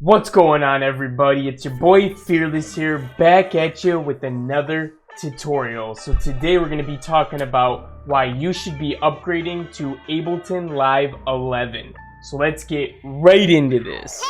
What's going on, everybody? It's your boy Fearless here, back at you with another tutorial. So today we're going to be talking about why you should be upgrading to Ableton Live 11. So let's get right into this.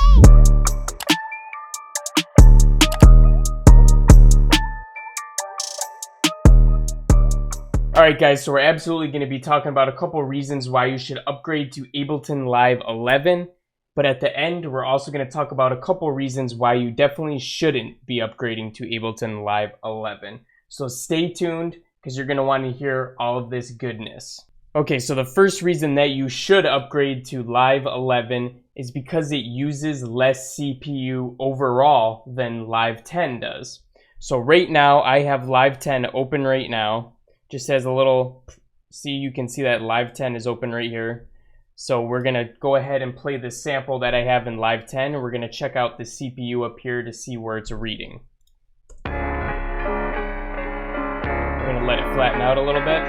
Alright guys, so we're absolutely going to be talking about a couple reasons why you should upgrade to Ableton Live 11. But at the end, we're also going to talk about a couple reasons why you definitely shouldn't be upgrading to Ableton Live 11. So stay tuned, because you're going to want to hear all of this goodness. Okay, so the first reason that you should upgrade to Live 11 is because it uses less CPU overall than Live 10 does. So right now, I have Live 10 open right now. Just as a little, you can see that Live 10 is open right here. So we're going to go ahead and play the sample that I have in Live 10, and we're going to check out the CPU up here to see where it's reading. We're going to let it flatten out a little bit.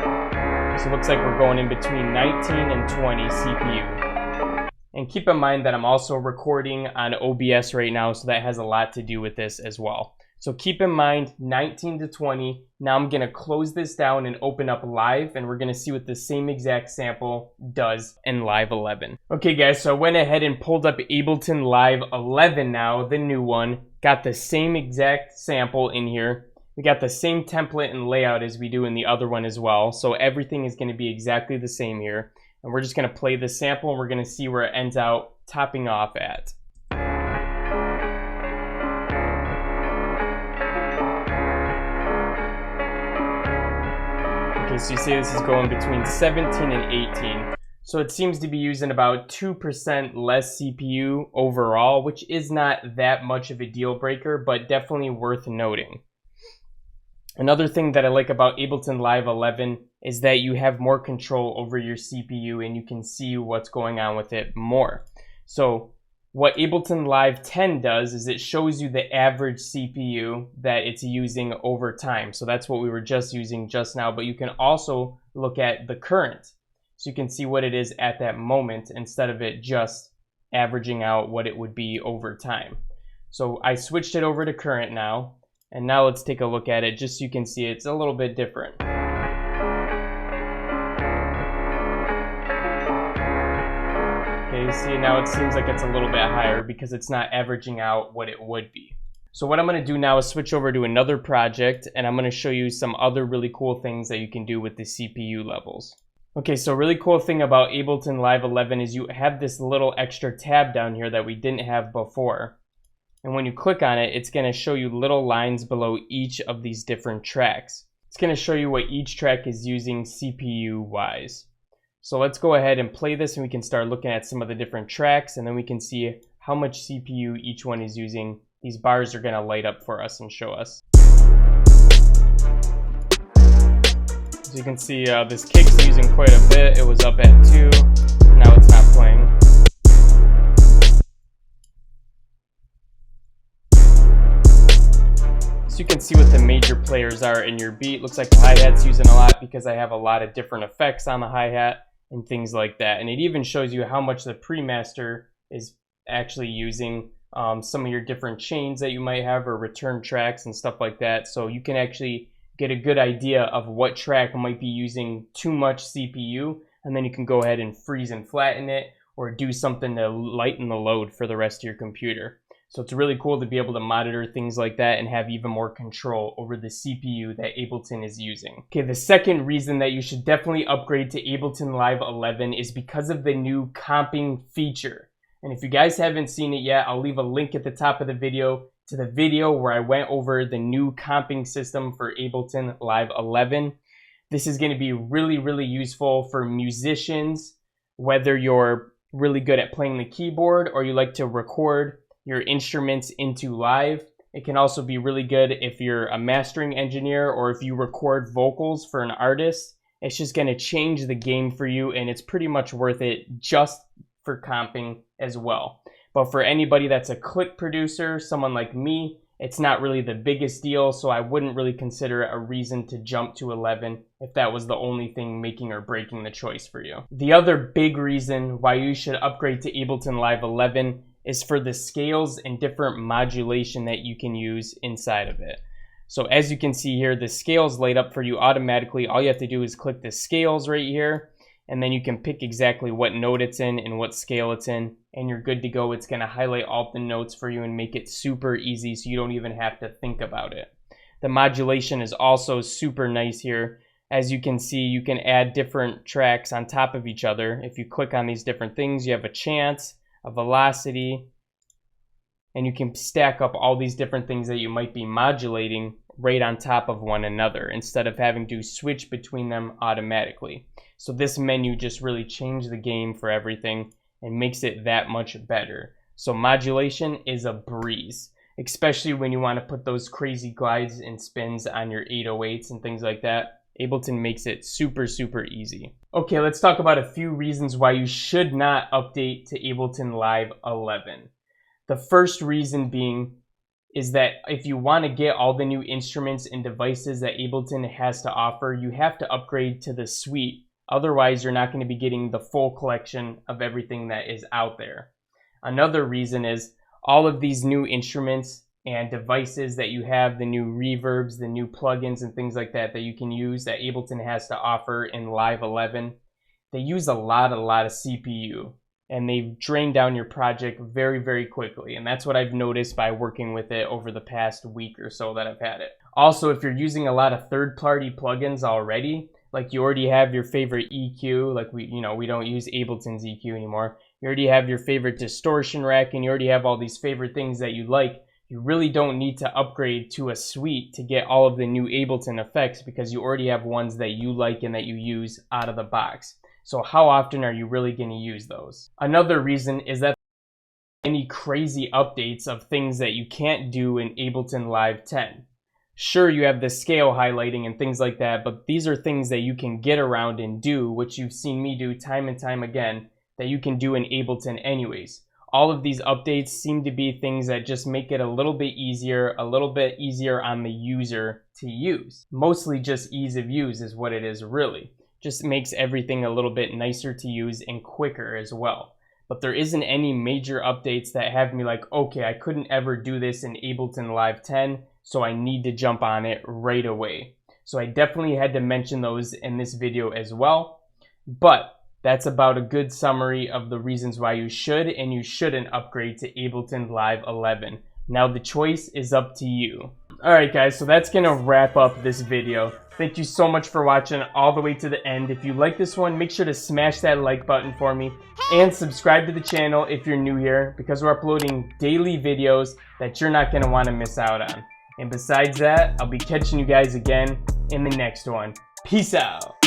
So it looks like we're going in between 19 and 20 CPU. And keep in mind that I'm also recording on OBS right now, so that has a lot to do with this as well. So keep in mind 19 to 20. Now I'm going to close this down and open up Live, and we're going to see what the same exact sample does in Live 11. Okay guys, so I went ahead and pulled up Ableton Live 11 now, the new one. Got the same exact sample in here. We got the same template and layout as we do in the other one as well. So everything is going to be exactly the same here. And we're just going to play the sample, and we're going to see where it ends out topping off at. Okay, so you see this is going between 17 and 18. So it seems to be using about 2% less CPU overall, which is not that much of a deal breaker, but definitely worth noting. Another thing that I like about Ableton Live 11 is that you have more control over your CPU and you can see what's going on with it more. So what Ableton Live 10 does is it shows you the average CPU that it's using over time. So that's what we were just using just now, but you can also look at the current. So you can see what it is at that moment instead of it just averaging out what it would be over time. So I switched it over to current now, and now let's take a look at it just so you can see it's a little bit different. Okay, you see now it seems like it's a little bit higher because it's not averaging out what it would be. So what I'm going to do now is switch over to another project, and I'm going to show you some other really cool things that you can do with the CPU levels. Okay, so a really cool thing about Ableton Live 11 is you have this little extra tab down here that we didn't have before. And when you click on it, it's going to show you little lines below each of these different tracks. It's going to show you what each track is using CPU-wise. So let's go ahead and play this, and we can start looking at some of the different tracks, and then we can see how much CPU each one is using. These bars are going to light up for us and show us. So you can see this kick's using quite a bit. It was up at 2. Now it's not playing. So you can see what the major players are in your beat. Looks like the hi-hat's using a lot because I have a lot of different effects on the hi-hat and things like that. And it even shows you how much the pre-master is actually using, some of your different chains that you might have or return tracks and stuff like that. So you can actually get a good idea of what track might be using too much CPU, and then you can go ahead and freeze and flatten it or do something to lighten the load for the rest of your computer. So it's really cool to be able to monitor things like that and have even more control over the CPU that Ableton is using. Okay, the second reason that you should definitely upgrade to Ableton Live 11 is because of the new comping feature. And if you guys haven't seen it yet, I'll leave a link at the top of the video to the video where I went over the new comping system for Ableton Live 11. This is going to be really, really useful for musicians, whether you're really good at playing the keyboard or you like to record your instruments into Live. It can also be really good if you're a mastering engineer or if you record vocals for an artist. It's just going to change the game for you, and it's pretty much worth it just for comping as well. But for anybody that's a click producer, someone like me, it's not really the biggest deal, so I wouldn't really consider it a reason to jump to 11 if that was the only thing making or breaking the choice for you. The other big reason why you should upgrade to Ableton Live 11 is for the scales and different modulation that you can use inside of it. So as you can see here, the scales light up for you automatically. All you have to do is click the scales right here, and then you can pick exactly what note it's in and what scale it's in, and you're good to go. It's gonna highlight all the notes for you and make it super easy so you don't even have to think about it. The modulation is also super nice here. As you can see, you can add different tracks on top of each other. If you click on these different things, you have a chance, a velocity, and you can stack up all these different things that you might be modulating right on top of one another instead of having to switch between them automatically. So this menu just really changed the game for everything and makes it that much better. So modulation is a breeze, especially when you want to put those crazy glides and spins on your 808s and things like that. Ableton makes it super, super easy. Okay, let's talk about a few reasons why you should not update to Ableton Live 11. The first reason being is that if you want to get all the new instruments and devices that Ableton has to offer, you have to upgrade to the suite. Otherwise, you're not going to be getting the full collection of everything that is out there. Another reason is all of these new instruments and devices that you have, the new reverbs, the new plugins and things like that that you can use that Ableton has to offer in Live 11, they use a lot of CPU. And they drain down your project very, very quickly. And that's what I've noticed by working with it over the past week or so that I've had it. Also, if you're using a lot of third-party plugins already, like you already have your favorite EQ, like we don't use Ableton's EQ anymore. You already have your favorite distortion rack, and you already have all these favorite things that you like. You really don't need to upgrade to a suite to get all of the new Ableton effects because you already have ones that you like and that you use out of the box. So how often are you really going to use those? Another reason is that any crazy updates of things that you can't do in Ableton Live 10. Sure, you have the scale highlighting and things like that, but these are things that you can get around and do, which you've seen me do time and time again, that you can do in Ableton anyways. All of these updates seem to be things that just make it a little bit easier on the user to use. Mostly just ease of use is what it is really. Just makes everything a little bit nicer to use and quicker as well. But there isn't any major updates that have me like, okay, I couldn't ever do this in Ableton Live 10, so I need to jump on it right away. So I definitely had to mention those in this video as well. But that's about a good summary of the reasons why you should and you shouldn't upgrade to Ableton Live 11. Now the choice is up to you. Alright guys, so that's gonna wrap up this video. Thank you so much for watching all the way to the end. If you like this one, make sure to smash that like button for me and subscribe to the channel if you're new here because we're uploading daily videos that you're not gonna want to miss out on. And besides that, I'll be catching you guys again in the next one. Peace out.